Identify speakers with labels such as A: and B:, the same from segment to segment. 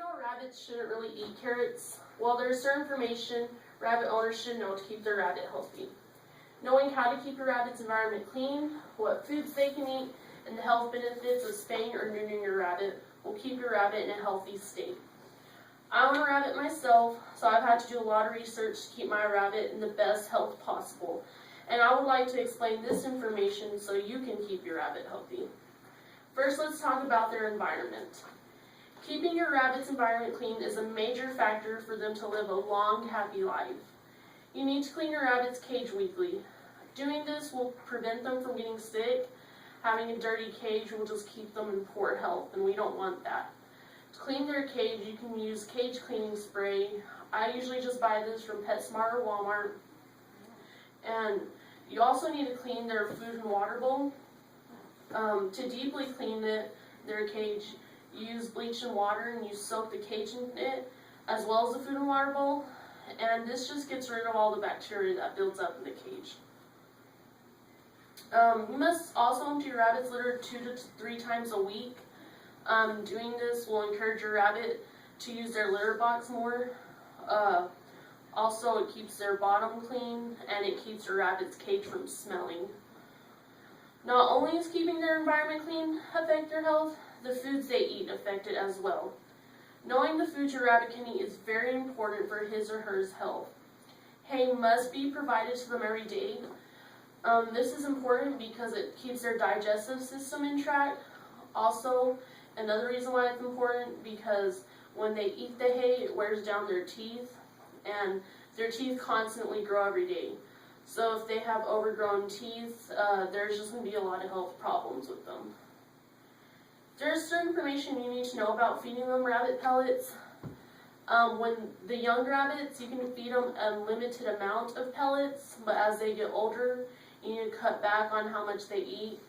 A: know rabbits shouldn't really eat carrots? Well, there's certain information rabbit owners should know to keep their rabbit healthy. Knowing how to keep your rabbit's environment clean, what foods they can eat, and the health benefits of spaying or neutering your rabbit will keep your rabbit in a healthy state. I own a rabbit myself, so I've had to do a lot of research to keep my rabbit in the best health possible. And I would like to explain this information so you can keep your rabbit healthy. First, let's talk about their environment. Keeping your rabbit's environment clean is a major factor for them to live a long, happy life. You need to clean your rabbit's cage weekly. Doing this will prevent them from getting sick. Having a dirty cage will just keep them in poor health, and we don't want that. To clean their cage, you can use cage cleaning spray. I usually just buy this from PetSmart or Walmart. And you also need to clean their food and water bowl. To deeply clean their cage, use bleach and water, and you soak the cage in it, as well as the food and water bowl. And this just gets rid of all the bacteria that builds up in the cage. You must also empty your rabbit's litter 2 to 3 times a week. Doing this will encourage your rabbit to use their litter box more. Also, it keeps their bottom clean, and it keeps your rabbit's cage from smelling. Not only is keeping their environment clean affect their health, the foods they eat affect it as well. Knowing the foods your rabbit can eat is very important for his or her health. Hay must be provided to them every day. This is important because it keeps their digestive system in track. Also, another reason why it's important, because when they eat the hay, it wears down their teeth, and their teeth constantly grow every day. So if they have overgrown teeth, there's just going to be a lot of health problems with them. There's certain information you need to know about feeding them rabbit pellets. When the young rabbits, you can feed them a limited amount of pellets, but as they get older, you need to cut back on how much they eat,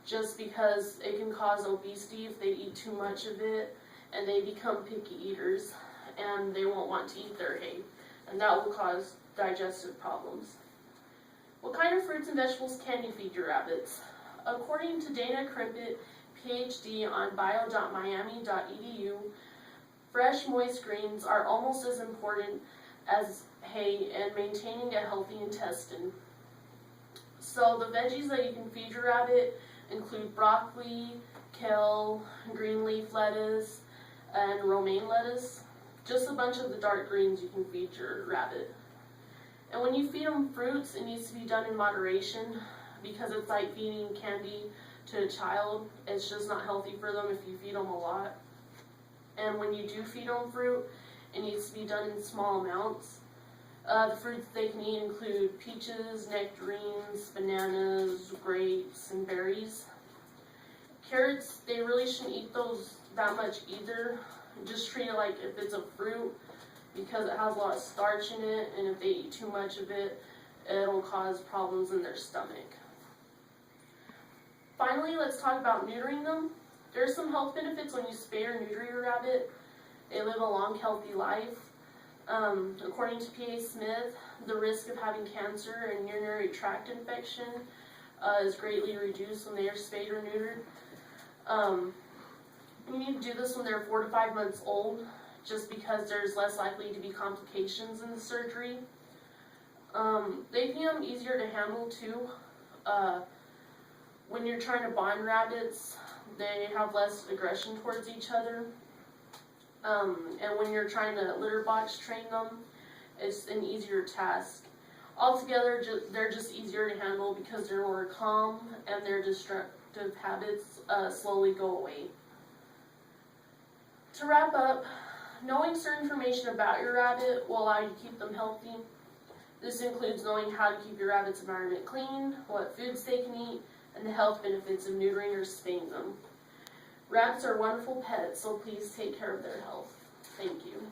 A: just because it can cause obesity if they eat too much of it, and they become picky eaters, and they won't want to eat their hay, and that will cause digestive problems. What kind of fruits and vegetables can you feed your rabbits? According to Dana Crimpet, PhD on bio.miami.edu, fresh moist greens are almost as important as hay in maintaining a healthy intestine. So the veggies that you can feed your rabbit include broccoli, kale, green leaf lettuce, and romaine lettuce. Just a bunch of the dark greens you can feed your rabbit. And when you feed them fruits, it needs to be done in moderation, because it's like feeding candy to a child. It's just not healthy for them if you feed them a lot. And when you do feed them fruit, it needs to be done in small amounts. The fruits they can eat include peaches, nectarines, bananas, grapes, and berries. Carrots, they really shouldn't eat those that much either. Just treat it like if it's a fruit, because it has a lot of starch in it, and if they eat too much of it, it'll cause problems in their stomach. Finally, let's talk about neutering them. There's some health benefits when you spay or neuter your rabbit. They live a long, healthy life. According to P.A. Smith, the risk of having cancer and urinary tract infection is greatly reduced when they are spayed or neutered. You need to do this when they're 4 to 5 months old, just because there's less likely to be complications in the surgery. They become easier to handle too. When you're trying to bond rabbits, they have less aggression towards each other. And when you're trying to litter box train them, it's an easier task. Altogether, they're just easier to handle because they're more calm and their destructive habits slowly go away. To wrap up, knowing certain information about your rabbit will allow you to keep them healthy. This includes knowing how to keep your rabbit's environment clean, what foods they can eat, and the health benefits of neutering or spaying them. Rabbits are wonderful pets, so please take care of their health. Thank you.